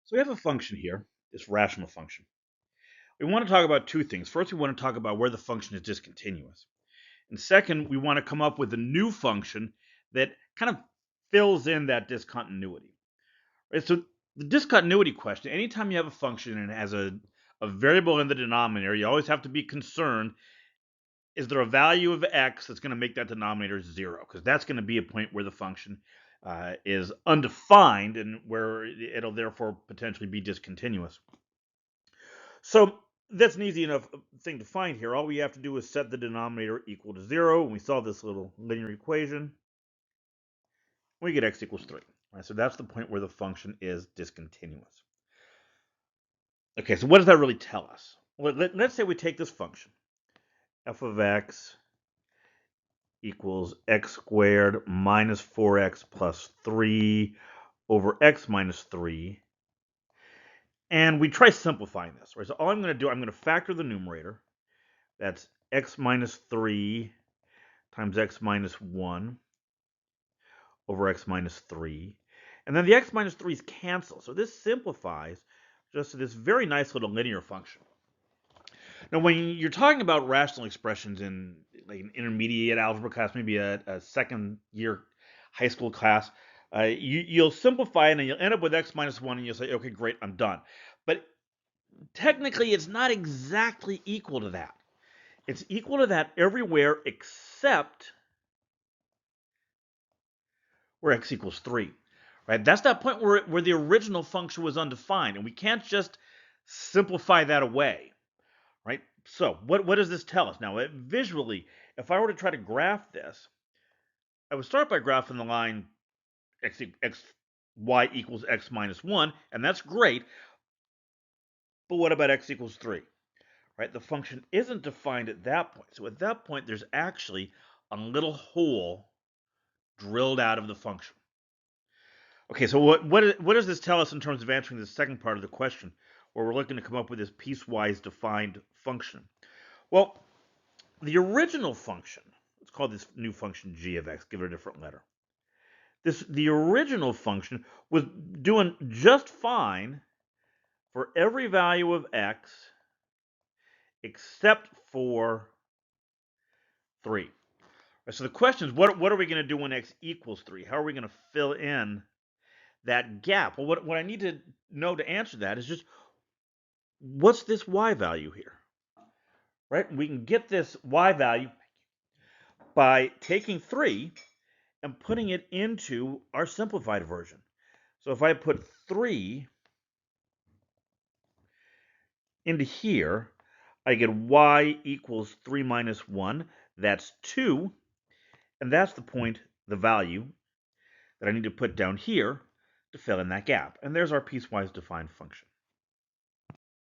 So we have a function here, this rational function. We want to talk about two things. First, we want to talk about where the function is discontinuous. And second, we want to come up with a new function that kind of fills in that discontinuity. Right? So the discontinuity question, anytime you have a function and it has a variable in the denominator, you always have to be concerned, is there a value of x that's going to make that denominator 0? Because that's going to be a point where the function is undefined and where it'll therefore potentially be discontinuous. So that's an easy enough thing to find here. All we have to do is set the denominator equal to 0, and we solve this little linear equation. We get x equals 3. Right? So that's the point where the function is discontinuous. Okay, so what does that really tell us? Well, let's say we take this function, f of x equals x squared minus 4x plus 3 over x minus 3. And we try simplifying this. Right? So all I'm going to do, I'm going to factor the numerator. That's x minus 3 times x minus 1 over x minus 3. And then the x minus 3's cancel. So this simplifies just to this very nice little linear function. Now, when you're talking about rational expressions in like an intermediate algebra class, maybe a second year high school class, you'll simplify it and you'll end up with x minus 1 and you'll say, okay, great, I'm done. But technically, it's not exactly equal to that. It's equal to that everywhere except where x equals 3. Right? That's that point where the original function was undefined, and we can't just simplify that away. Right? So what does this tell us? Now, visually, if I were to try to graph this, I would start by graphing the line y equals x minus 1, and that's great. But what about x equals 3? Right? The function isn't defined at that point. So at that point, there's actually a little hole drilled out of the function. Okay, so what does this tell us in terms of answering the second part of the question, where we're looking to come up with this piecewise defined function? Well, the original function, let's call this new function g of x, give it a different letter. The original function was doing just fine for every value of x except for 3. So the question is, what are we going to do when x equals 3? How are we going to fill in that gap? Well, what I need to know to answer that is just, what's this y value here? Right? We can get this y value by taking 3 and putting it into our simplified version. So if I put 3 into here, I get y equals 3 minus 1. That's 2. And that's the point, the value, that I need to put down here to fill in that gap. And there's our piecewise defined function.